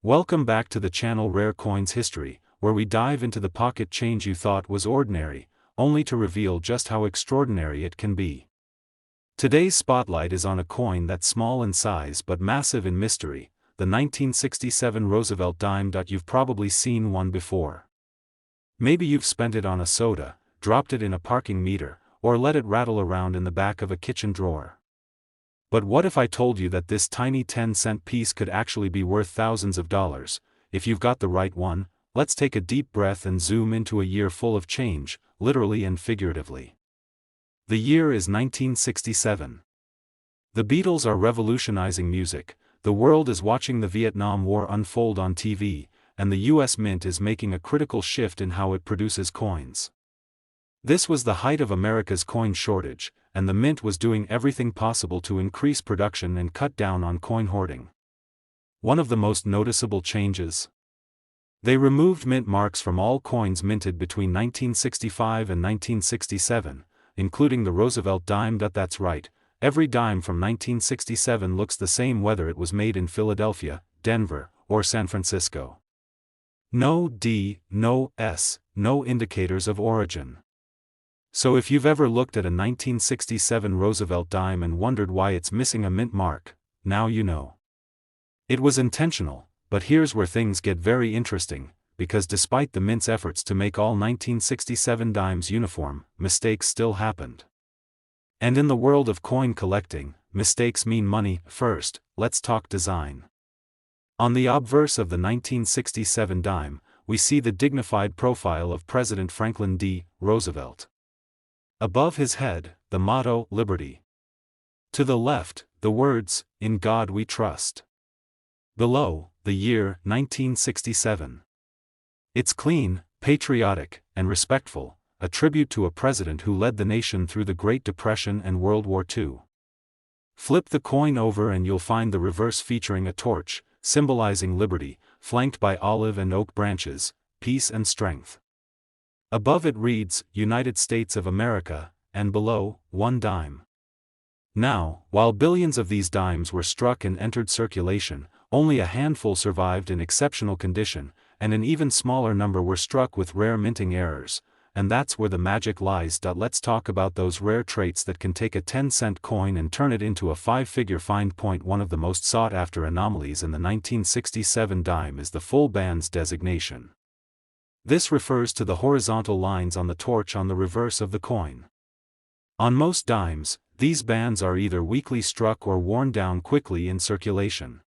Welcome back to the channel Rare Coins History, where we dive into the pocket change you thought was ordinary, only to reveal just how extraordinary it can be. Today's spotlight is on a coin that's small in size but massive in mystery, the 1967 Roosevelt dime. You've probably seen one before. Maybe you've spent it on a soda, dropped it in a parking meter, or let it rattle around in the back of a kitchen drawer. But what if I told you that this tiny 10-cent piece could actually be worth thousands of dollars? If you've got the right one, let's take a deep breath and zoom into a year full of change, literally and figuratively. The year is 1967. The Beatles are revolutionizing music, the world is watching the Vietnam War unfold on TV, and the US Mint is making a critical shift in how it produces coins. This was the height of America's coin shortage, and the Mint was doing everything possible to increase production and cut down on coin hoarding. One of the most noticeable changes? They removed mint marks from all coins minted between 1965 and 1967, including the Roosevelt dime. That's right, every dime from 1967 looks the same whether it was made in Philadelphia, Denver, or San Francisco. No D, no S, no indicators of origin. So if you've ever looked at a 1967 Roosevelt dime and wondered why it's missing a mint mark, now you know. It was intentional, but here's where things get very interesting, because despite the Mint's efforts to make all 1967 dimes uniform, mistakes still happened. And in the world of coin collecting, mistakes mean money. First, let's talk design. On the obverse of the 1967 dime, we see the dignified profile of President Franklin D. Roosevelt. Above his head, the motto, Liberty. To the left, the words, In God We Trust. Below, the year, 1967. It's clean, patriotic, and respectful, a tribute to a president who led the nation through the Great Depression and World War II. Flip the coin over and you'll find the reverse featuring a torch, symbolizing liberty, flanked by olive and oak branches, peace and strength. Above it reads, United States of America, and below, 1 dime. Now, while billions of these dimes were struck and entered circulation, only a handful survived in exceptional condition, and an even smaller number were struck with rare minting errors, and that's where the magic lies. Let's talk about those rare traits that can take a 10-cent coin and turn it into a 5-figure find. One of the most sought-after anomalies in the 1967 dime is the full bands designation. This refers to the horizontal lines on the torch on the reverse of the coin. On most dimes, these bands are either weakly struck or worn down quickly in circulation.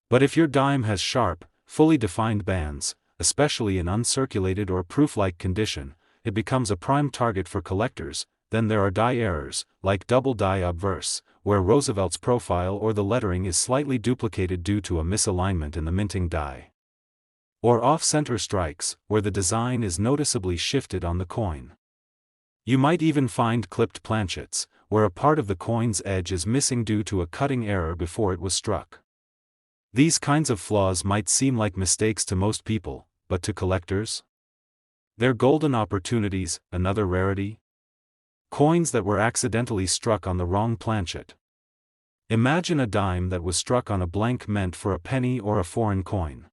But if your dime has sharp, fully defined bands, especially in uncirculated or proof-like condition, it becomes a prime target for collectors. Then there are die errors, like double die obverse, where Roosevelt's profile or the lettering is slightly duplicated due to a misalignment in the minting die. Or off-center strikes, where the design is noticeably shifted on the coin. You might even find clipped planchets, where a part of the coin's edge is missing due to a cutting error before it was struck. These kinds of flaws might seem like mistakes to most people, but to collectors? They're golden opportunities. Another rarity? Coins that were accidentally struck on the wrong planchet. Imagine a dime that was struck on a blank meant for a penny or a foreign coin.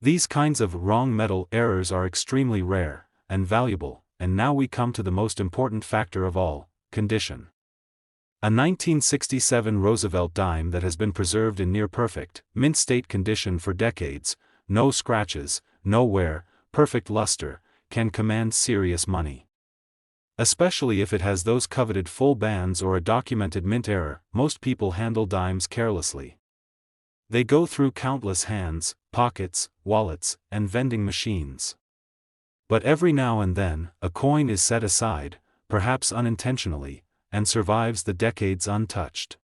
These kinds of wrong metal errors are extremely rare and valuable, and now we come to the most important factor of all, condition. A 1967 Roosevelt dime that has been preserved in near-perfect, mint-state condition for decades, no scratches, no wear, perfect luster, can command serious money. Especially if it has those coveted full bands or a documented mint error. Most people handle dimes carelessly. They go through countless hands, pockets, wallets, and vending machines. But every now and then, a coin is set aside, perhaps unintentionally, and survives the decades untouched.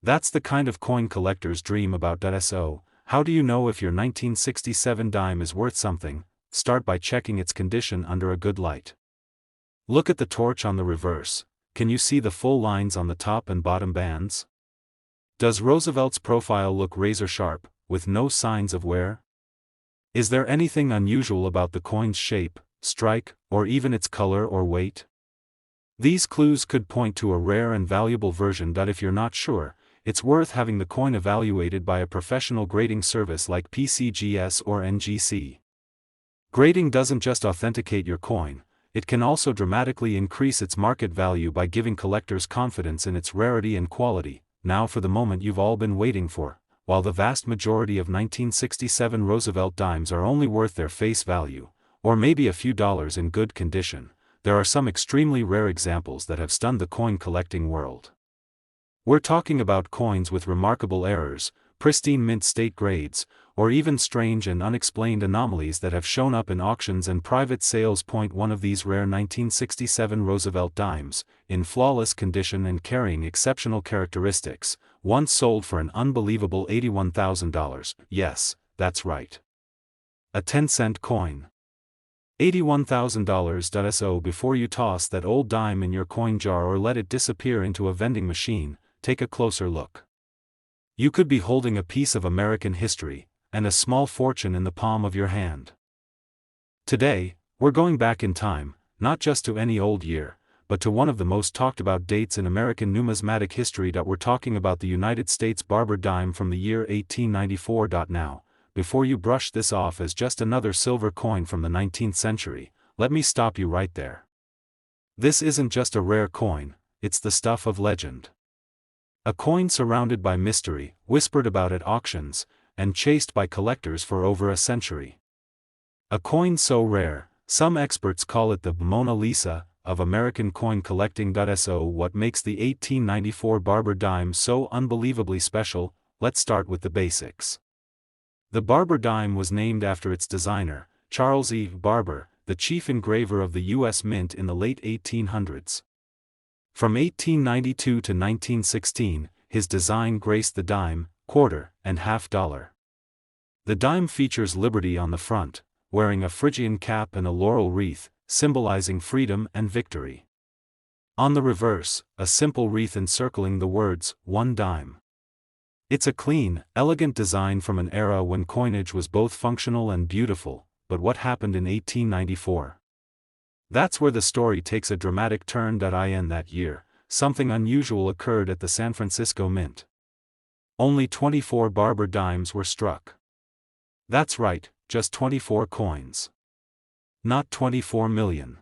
That's the kind of coin collectors dream about. So, how do you know if your 1967 dime is worth something? Start by checking its condition under a good light. Look at the torch on the reverse. Can you see the full lines on the top and bottom bands? Does Roosevelt's profile look razor sharp, with no signs of wear? Is there anything unusual about the coin's shape, strike, or even its color or weight? These clues could point to a rare and valuable version. If you're not sure, it's worth having the coin evaluated by a professional grading service like PCGS or NGC. Grading doesn't just authenticate your coin, it can also dramatically increase its market value by giving collectors confidence in its rarity and quality. Now for the moment you've all been waiting for. While the vast majority of 1967 Roosevelt dimes are only worth their face value, or maybe a few dollars in good condition, there are some extremely rare examples that have stunned the coin collecting world. We're talking about coins with remarkable errors, pristine mint state grades, or even strange and unexplained anomalies that have shown up in auctions and private sales. One of these rare 1967 Roosevelt dimes, in flawless condition and carrying exceptional characteristics, once sold for an unbelievable $81,000. Yes, that's right. A 10-cent coin. $81,000. So before you toss that old dime in your coin jar or let it disappear into a vending machine, take a closer look. You could be holding a piece of American history, and a small fortune in the palm of your hand. Today, we're going back in time, not just to any old year, but to one of the most talked about dates in American numismatic history. We're talking about the United States Barber Dime from the year 1894. Now, before you brush this off as just another silver coin from the 19th century, let me stop you right there. This isn't just a rare coin, it's the stuff of legend. A coin surrounded by mystery, whispered about at auctions, and chased by collectors for over a century. A coin so rare, some experts call it the Mona Lisa of American coin collecting. So what makes the 1894 Barber Dime so unbelievably special? Let's start with the basics. The Barber Dime was named after its designer, Charles E. Barber, the chief engraver of the U.S. Mint in the late 1800s. From 1892 to 1916, his design graced the dime, quarter, and half dollar. The dime features Liberty on the front, wearing a Phrygian cap and a laurel wreath, symbolizing freedom and victory. On the reverse, a simple wreath encircling the words, "One Dime." It's a clean, elegant design from an era when coinage was both functional and beautiful. But what happened in 1894? That's where the story takes a dramatic turn. In that year, something unusual occurred at the San Francisco Mint. Only 24 Barber dimes were struck. That's right, just 24 coins. Not 24 million.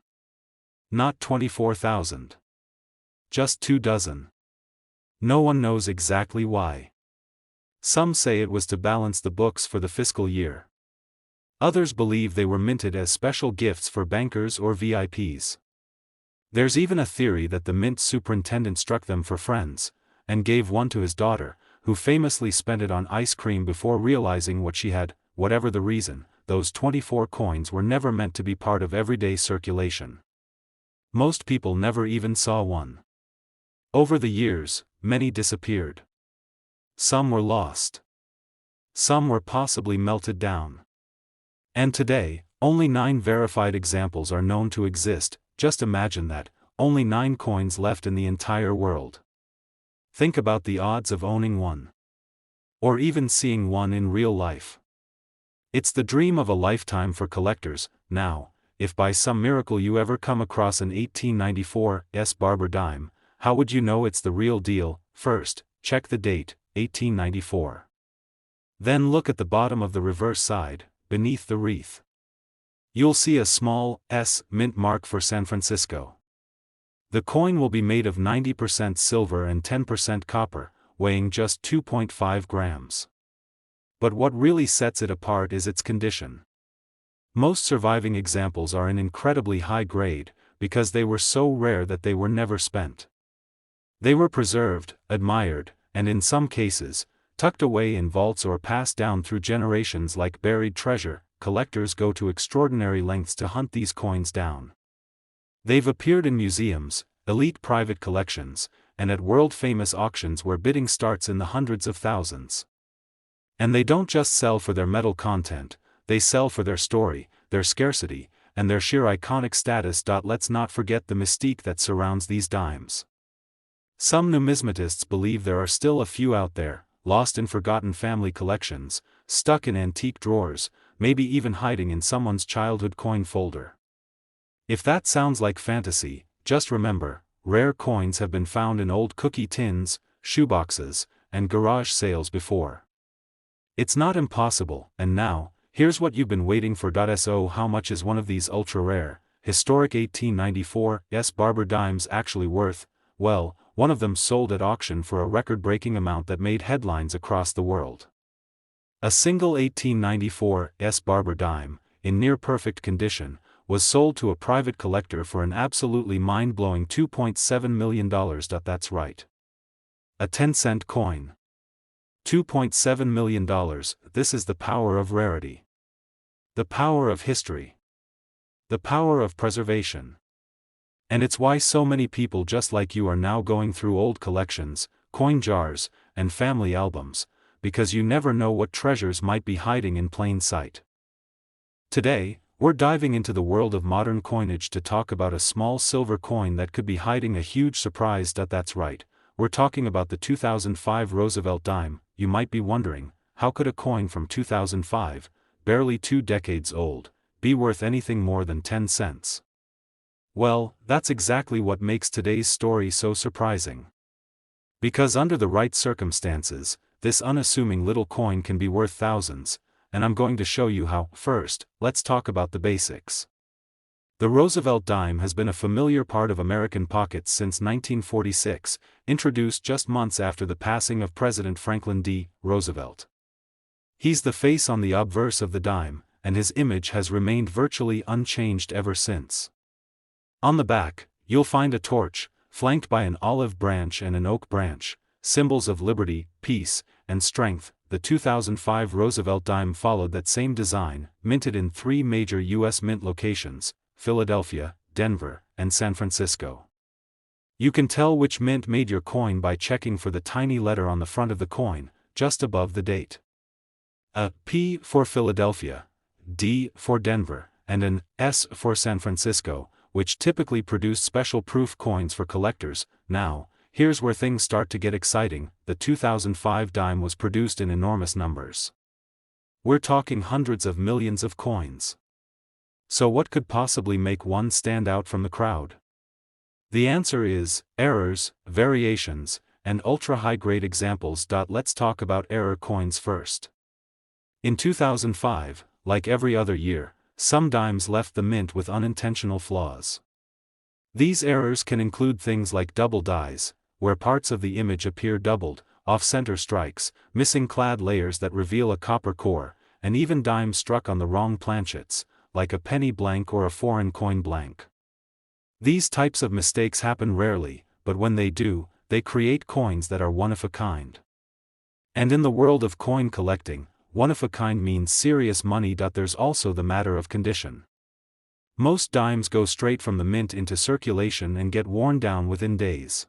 Not 24,000. Just 2 dozen. No one knows exactly why. Some say it was to balance the books for the fiscal year. Others believe they were minted as special gifts for bankers or VIPs. There's even a theory that the mint superintendent struck them for friends, and gave one to his daughter, who famously spent it on ice cream before realizing what she had. Whatever the reason, those 24 coins were never meant to be part of everyday circulation. Most people never even saw one. Over the years, many disappeared. Some were lost. Some were possibly melted down. And today, only 9 verified examples are known to exist. Just imagine that, only 9 coins left in the entire world. Think about the odds of owning one. Or even seeing one in real life. It's the dream of a lifetime for collectors. Now, if by some miracle you ever come across an 1894 Barber Dime, how would you know it's the real deal? First, check the date, 1894. Then look at the bottom of the reverse side, beneath the wreath. You'll see a small S mint mark for San Francisco. The coin will be made of 90% silver and 10% copper, weighing just 2.5 grams. But what really sets it apart is its condition. Most surviving examples are in incredibly high grade, because they were so rare that they were never spent. They were preserved, admired, and in some cases, tucked away in vaults or passed down through generations like buried treasure. Collectors go to extraordinary lengths to hunt these coins down. They've appeared in museums, elite private collections, and at world-famous auctions where bidding starts in the hundreds of thousands. And they don't just sell for their metal content, they sell for their story, their scarcity, and their sheer iconic status. Let's not forget the mystique that surrounds these dimes. Some numismatists believe there are still a few out there, lost in forgotten family collections, stuck in antique drawers, maybe even hiding in someone's childhood coin folder. If that sounds like fantasy, just remember, rare coins have been found in old cookie tins, shoeboxes, and garage sales before. It's not impossible, and now, here's what you've been waiting for. So how much is one of these ultra-rare, historic 1894 Barber dimes actually worth? Well, one of them sold at auction for a record-breaking amount that made headlines across the world. A single 1894 Barber dime, in near-perfect condition, was sold to a private collector for an absolutely mind-blowing $2.7 million. That's right. A 10-cent coin. $2.7 million, this is the power of rarity. The power of history. The power of preservation. And it's why so many people just like you are now going through old collections, coin jars, and family albums, because you never know what treasures might be hiding in plain sight. Today, we're diving into the world of modern coinage to talk about a small silver coin that could be hiding a huge surprise. That's right, we're talking about the 2005 Roosevelt dime. You might be wondering, how could a coin from 2005, barely 2 decades old, be worth anything more than 10 cents? Well, that's exactly what makes today's story so surprising. Because under the right circumstances, this unassuming little coin can be worth thousands, and I'm going to show you how. First, let's talk about the basics. The Roosevelt dime has been a familiar part of American pockets since 1946, introduced just months after the passing of President Franklin D. Roosevelt. He's the face on the obverse of the dime, and his image has remained virtually unchanged ever since. On the back, you'll find a torch, flanked by an olive branch and an oak branch, symbols of liberty, peace, and strength. The 2005 Roosevelt dime followed that same design, minted in 3 major U.S. mint locations: Philadelphia, Denver, and San Francisco. You can tell which mint made your coin by checking for the tiny letter on the front of the coin, just above the date. A P for Philadelphia, D for Denver, and an S for San Francisco, which typically produce special proof coins for collectors. Now, here's where things start to get exciting. The 2005 dime was produced in enormous numbers. We're talking hundreds of millions of coins. So what could possibly make one stand out from the crowd? The answer is errors, variations, and ultra-high-grade examples. Let's talk about error coins first. In 2005, like every other year, some dimes left the mint with unintentional flaws. These errors can include things like double dies, where parts of the image appear doubled, off-center strikes, missing clad layers that reveal a copper core, and even dimes struck on the wrong planchets, like a penny blank or a foreign coin blank. These types of mistakes happen rarely, but when they do, they create coins that are one of a kind. And in the world of coin collecting, one of a kind means serious money. There's also the matter of condition. Most dimes go straight from the mint into circulation and get worn down within days.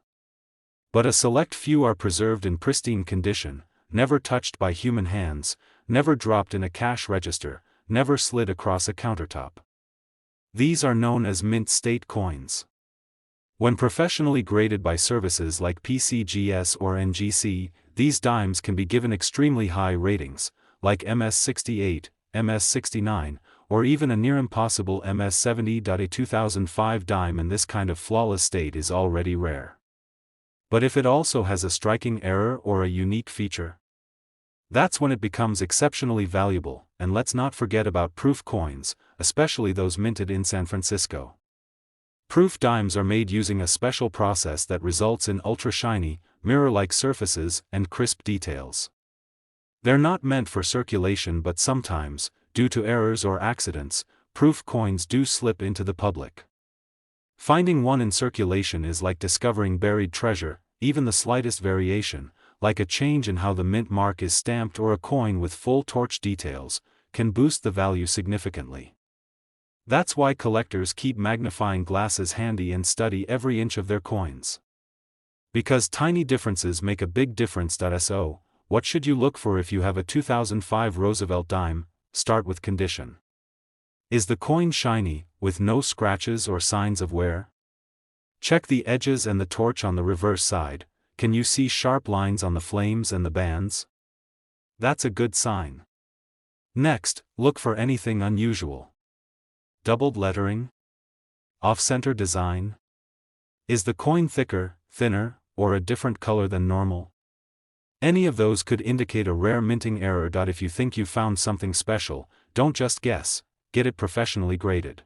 But a select few are preserved in pristine condition, never touched by human hands, never dropped in a cash register, never slid across a countertop. These are known as mint state coins. When professionally graded by services like PCGS or NGC, these dimes can be given extremely high ratings, like MS68, MS69, or even a near impossible MS70. A 2005 dime in this kind of flawless state is already rare. But if it also has a striking error or a unique feature, that's when it becomes exceptionally valuable. And let's not forget about proof coins, especially those minted in San Francisco. Proof dimes are made using a special process that results in ultra-shiny, mirror-like surfaces and crisp details. They're not meant for circulation, but sometimes, due to errors or accidents, proof coins do slip into the public. Finding one in circulation is like discovering buried treasure. Even the slightest variation, like a change in how the mint mark is stamped or a coin with full torch details, can boost the value significantly. That's why collectors keep magnifying glasses handy and study every inch of their coins. Because tiny differences make a big difference. So, what should you look for if you have a 2005 Roosevelt dime? Start with condition. Is the coin shiny, with no scratches or signs of wear? Check the edges and the torch on the reverse side. Can you see sharp lines on the flames and the bands? That's a good sign. Next, look for anything unusual. Doubled lettering? Off-center design? Is the coin thicker, thinner, or a different color than normal? Any of those could indicate a rare minting error. If you think you found something special, don't just guess, get it professionally graded.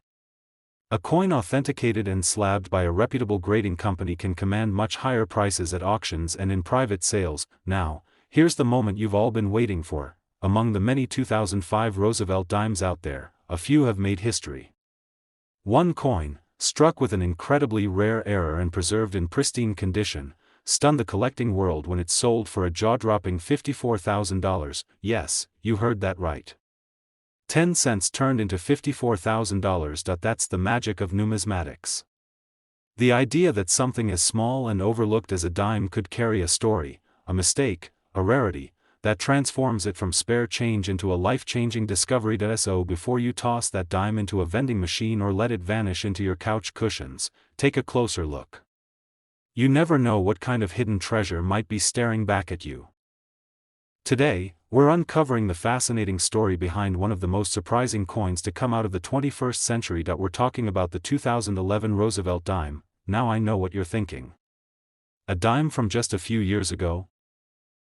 A coin authenticated and slabbed by a reputable grading company can command much higher prices at auctions and in private sales. Now, here's the moment you've all been waiting for. Among the many 2005 Roosevelt dimes out there, a few have made history. One coin, struck with an incredibly rare error and preserved in pristine condition, stunned the collecting world when it sold for a jaw-dropping $54,000. Yes, you heard that right. 10 cents turned into $54,000. That's the magic of numismatics. The idea that something as small and overlooked as a dime could carry a story, a mistake, a rarity, that transforms it from spare change into a life-changing discovery. So before you toss that dime into a vending machine or let it vanish into your couch cushions, take a closer look. You never know what kind of hidden treasure might be staring back at you. Today, we're uncovering the fascinating story behind one of the most surprising coins to come out of the 21st century. We're talking about the 2011 Roosevelt dime. Now I know what you're thinking. A dime from just a few years ago?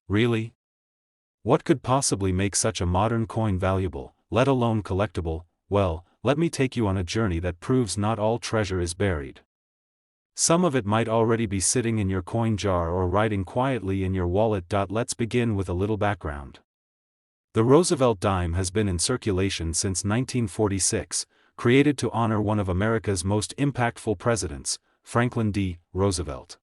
Really? What could possibly make such a modern coin valuable, let alone collectible? Well, let me take you on a journey that proves not all treasure is buried. Some of it might already be sitting in your coin jar or riding quietly in your wallet. Let's begin with a little background. The Roosevelt dime has been in circulation since 1946, created to honor one of America's most impactful presidents, Franklin D. Roosevelt.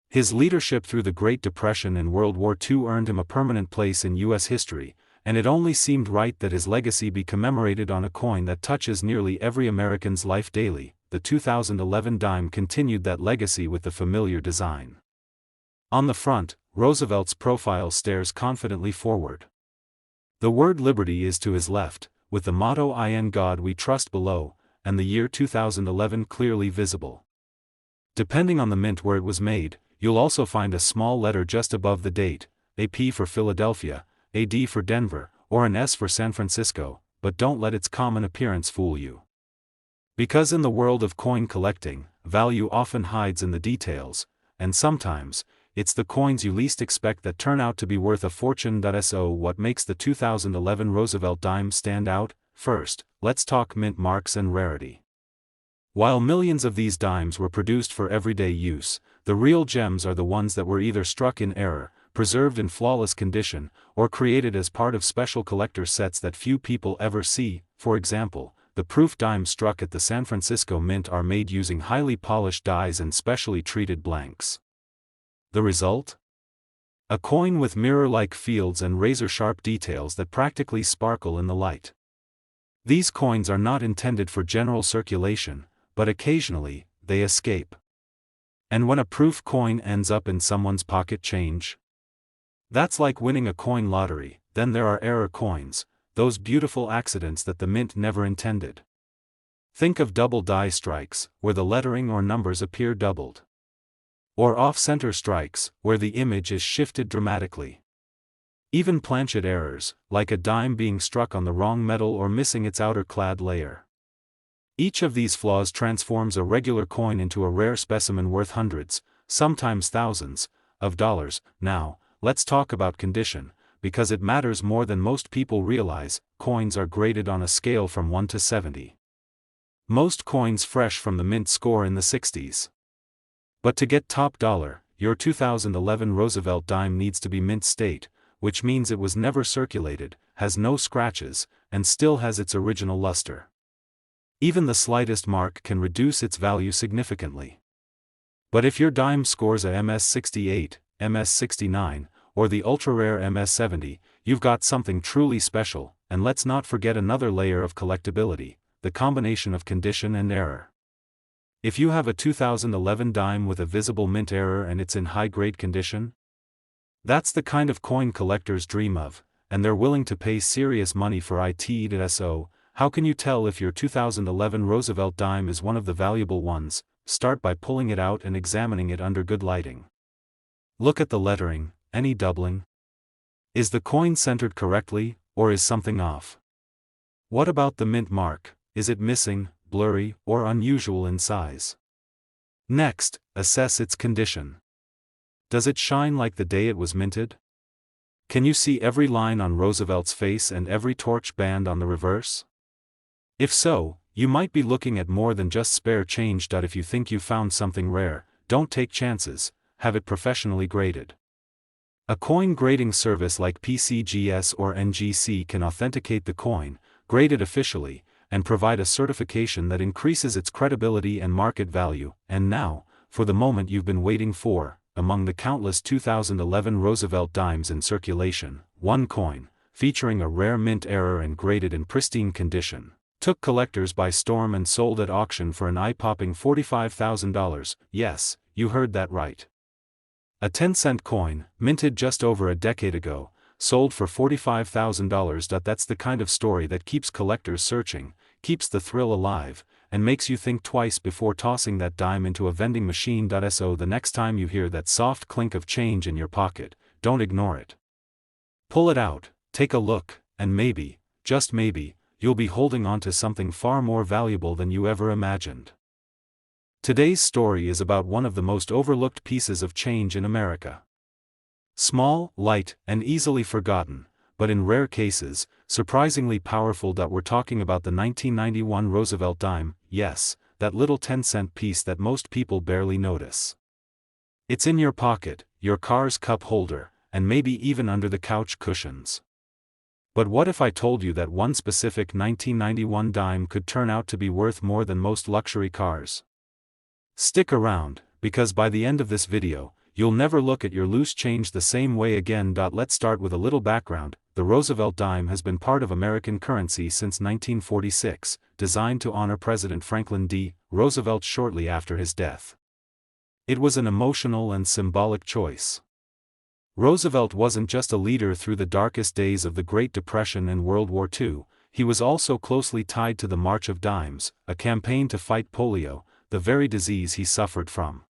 His leadership through the Great Depression and World War II earned him a permanent place in U.S. history, and it only seemed right that his legacy be commemorated on a coin that touches nearly every American's life daily. The 2011 dime continued that legacy with the familiar design. On the front, Roosevelt's profile stares confidently forward. The word liberty is to his left, with the motto "In God We Trust" below, and the year 2011 clearly visible. Depending on the mint where it was made, you'll also find a small letter just above the date, a P for Philadelphia, a D for Denver, or an S for San Francisco, but don't let its common appearance fool you. Because in the world of coin collecting, value often hides in the details, and sometimes, it's the coins you least expect that turn out to be worth a fortune. So what makes the 2011 Roosevelt dime stand out? First, let's talk mint marks and rarity. While millions of these dimes were produced for everyday use, the real gems are the ones that were either struck in error, preserved in flawless condition, or created as part of special collector sets that few people ever see. For example, the proof dimes struck at the San Francisco Mint are made using highly polished dies and specially treated blanks. The result? A coin with mirror-like fields and razor-sharp details that practically sparkle in the light. These coins are not intended for general circulation, but occasionally, they escape. And when a proof coin ends up in someone's pocket change? That's like winning a coin lottery. Then there are error coins, those beautiful accidents that the mint never intended. Think of double die strikes, where the lettering or numbers appear doubled. Or off-center strikes, where the image is shifted dramatically. Even planchet errors, like a dime being struck on the wrong metal or missing its outer clad layer. Each of these flaws transforms a regular coin into a rare specimen worth hundreds, sometimes thousands, of dollars. Now, let's talk about condition, because it matters more than most people realize. Coins are graded on a scale from 1 to 70. Most coins fresh from the mint score in the 60s. But to get top dollar, your 2011 Roosevelt dime needs to be mint state, which means it was never circulated, has no scratches, and still has its original luster. Even the slightest mark can reduce its value significantly. But if your dime scores a MS68, MS69, or the ultra-rare MS70, you've got something truly special. And let's not forget another layer of collectability, the combination of condition and error. If you have a 2011 dime with a visible mint error and it's in high-grade condition, that's the kind of coin collectors dream of, and they're willing to pay serious money for it. So, how can you tell if your 2011 Roosevelt dime is one of the valuable ones? Start by pulling it out and examining it under good lighting. Look at the lettering. Any doubling? Is the coin centered correctly, or is something off? What about the mint mark? Is it missing, blurry, or unusual in size? Next, assess its condition. Does it shine like the day it was minted? Can you see every line on Roosevelt's face and every torch band on the reverse? If so, you might be looking at more than just spare change. If you think you found something rare, don't take chances, have it professionally graded. A coin grading service like PCGS or NGC can authenticate the coin, grade it officially, and provide a certification that increases its credibility and market value. And now, for the moment you've been waiting for, among the countless 2011 Roosevelt dimes in circulation, one coin, featuring a rare mint error and graded in pristine condition, took collectors by storm and sold at auction for an eye-popping $45,000. Yes, you heard that right. A 10-cent coin, minted just over a decade ago, sold for $45,000. That's the kind of story that keeps collectors searching, keeps the thrill alive, and makes you think twice before tossing that dime into a vending machine. So the next time you hear that soft clink of change in your pocket, don't ignore it. Pull it out, take a look, and maybe, just maybe, you'll be holding on to something far more valuable than you ever imagined. Today's story is about one of the most overlooked pieces of change in America. Small, light, and easily forgotten, but in rare cases, surprisingly powerful. We're talking about the 1991 Roosevelt dime, yes, that little 10-cent piece that most people barely notice. It's in your pocket, your car's cup holder, and maybe even under the couch cushions. But what if I told you that one specific 1991 dime could turn out to be worth more than most luxury cars? Stick around, because by the end of this video, you'll never look at your loose change the same way again. Let's start with a little background. The Roosevelt dime has been part of American currency since 1946, designed to honor President Franklin D. Roosevelt shortly after his death. It was an emotional and symbolic choice. Roosevelt wasn't just a leader through the darkest days of the Great Depression and World War II, he was also closely tied to the March of Dimes, a campaign to fight polio, the very disease he suffered from.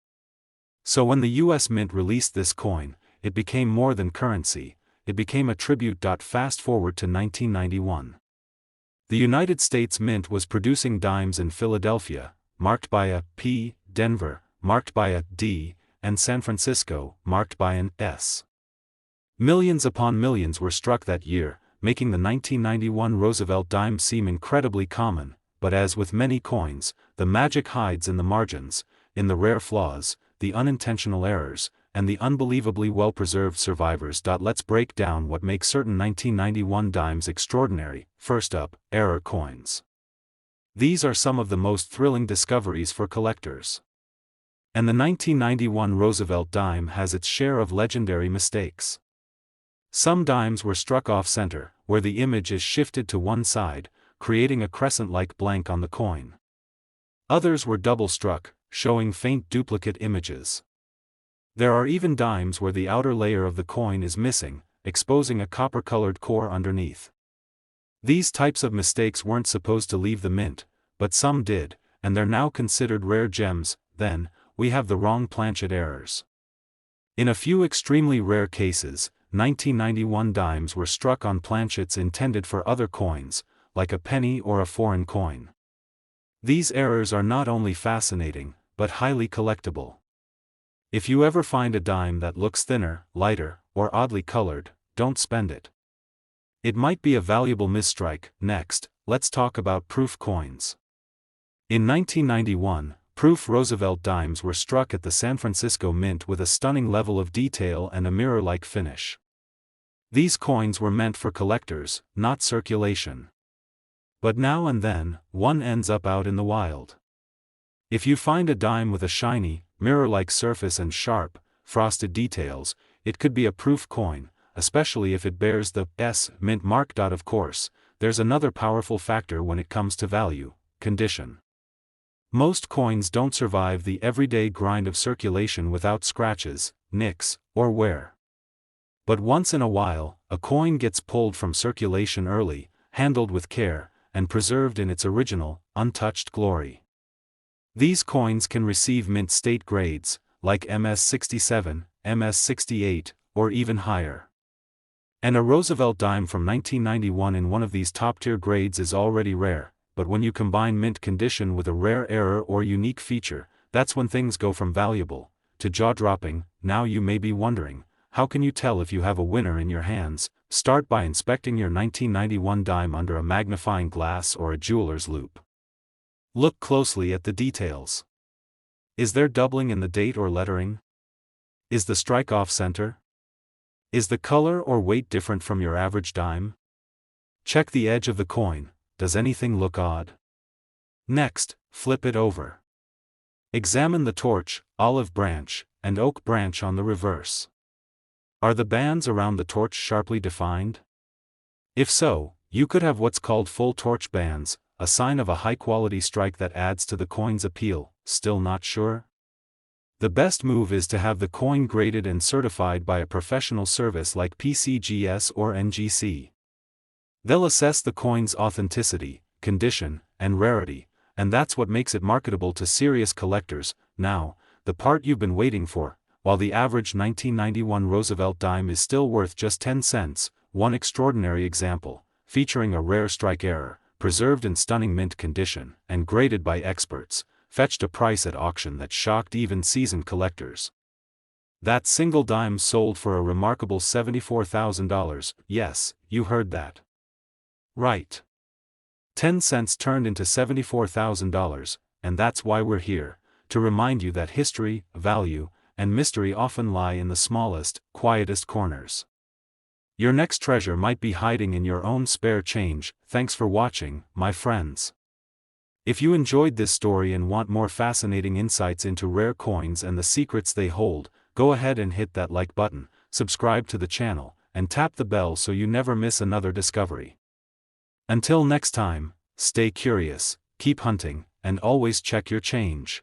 So when the U.S. Mint released this coin, it became more than currency, it became a tribute. Fast forward to 1991. The United States Mint was producing dimes in Philadelphia, marked by a P, Denver, marked by a D, and San Francisco, marked by an S. Millions upon millions were struck that year, making the 1991 Roosevelt dime seem incredibly common, but as with many coins, the magic hides in the margins, in the rare flaws, the unintentional errors, and the unbelievably well-preserved survivors. Let's break down what makes certain 1991 dimes extraordinary. First up, error coins. These are some of the most thrilling discoveries for collectors. And the 1991 Roosevelt dime has its share of legendary mistakes. Some dimes were struck off-center, where the image is shifted to one side, creating a crescent-like blank on the coin. Others were double-struck, showing faint duplicate images. There are even dimes where the outer layer of the coin is missing, exposing a copper-colored core underneath. These types of mistakes weren't supposed to leave the mint, but some did, and they're now considered rare gems. Then, we have the wrong planchet errors. In a few extremely rare cases, 1991 dimes were struck on planchets intended for other coins, like a penny or a foreign coin. These errors are not only fascinating, but highly collectible. If you ever find a dime that looks thinner, lighter, or oddly colored, don't spend it. It might be a valuable misstrike. Next, let's talk about proof coins. In 1991, proof Roosevelt dimes were struck at the San Francisco Mint with a stunning level of detail and a mirror-like finish. These coins were meant for collectors, not circulation. But now and then, one ends up out in the wild. If you find a dime with a shiny, mirror-like surface and sharp, frosted details, it could be a proof coin, especially if it bears the S mint mark. Of course, there's another powerful factor when it comes to value: condition. Most coins don't survive the everyday grind of circulation without scratches, nicks, or wear. But once in a while, a coin gets pulled from circulation early, handled with care, and preserved in its original, untouched glory. These coins can receive mint state grades, like MS-67, MS-68, or even higher. And a Roosevelt dime from 1991 in one of these top-tier grades is already rare, but when you combine mint condition with a rare error or unique feature, that's when things go from valuable to jaw-dropping. Now you may be wondering, how can you tell if you have a winner in your hands? Start by inspecting your 1991 dime under a magnifying glass or a jeweler's loupe. Look closely at the details. Is there doubling in the date or lettering? Is the strike off-center? Is the color or weight different from your average dime? Check the edge of the coin. Does anything look odd? Next, flip it over. Examine the torch, olive branch, and oak branch on the reverse. Are the bands around the torch sharply defined? If so, you could have what's called full torch bands, a sign of a high-quality strike that adds to the coin's appeal. Still not sure? The best move is to have the coin graded and certified by a professional service like PCGS or NGC. They'll assess the coin's authenticity, condition, and rarity, and that's what makes it marketable to serious collectors. Now, the part you've been waiting for. While the average 1991 Roosevelt dime is still worth just 10 cents, one extraordinary example, featuring a rare strike error, preserved in stunning mint condition, and graded by experts, fetched a price at auction that shocked even seasoned collectors. That single dime sold for a remarkable $74,000, yes, you heard that. Right. 10 cents turned into $74,000, and that's why we're here, to remind you that history, value, and mystery often lie in the smallest, quietest corners. Your next treasure might be hiding in your own spare change. Thanks for watching, my friends. If you enjoyed this story and want more fascinating insights into rare coins and the secrets they hold, go ahead and hit that like button, subscribe to the channel, and tap the bell so you never miss another discovery. Until next time, stay curious, keep hunting, and always check your change.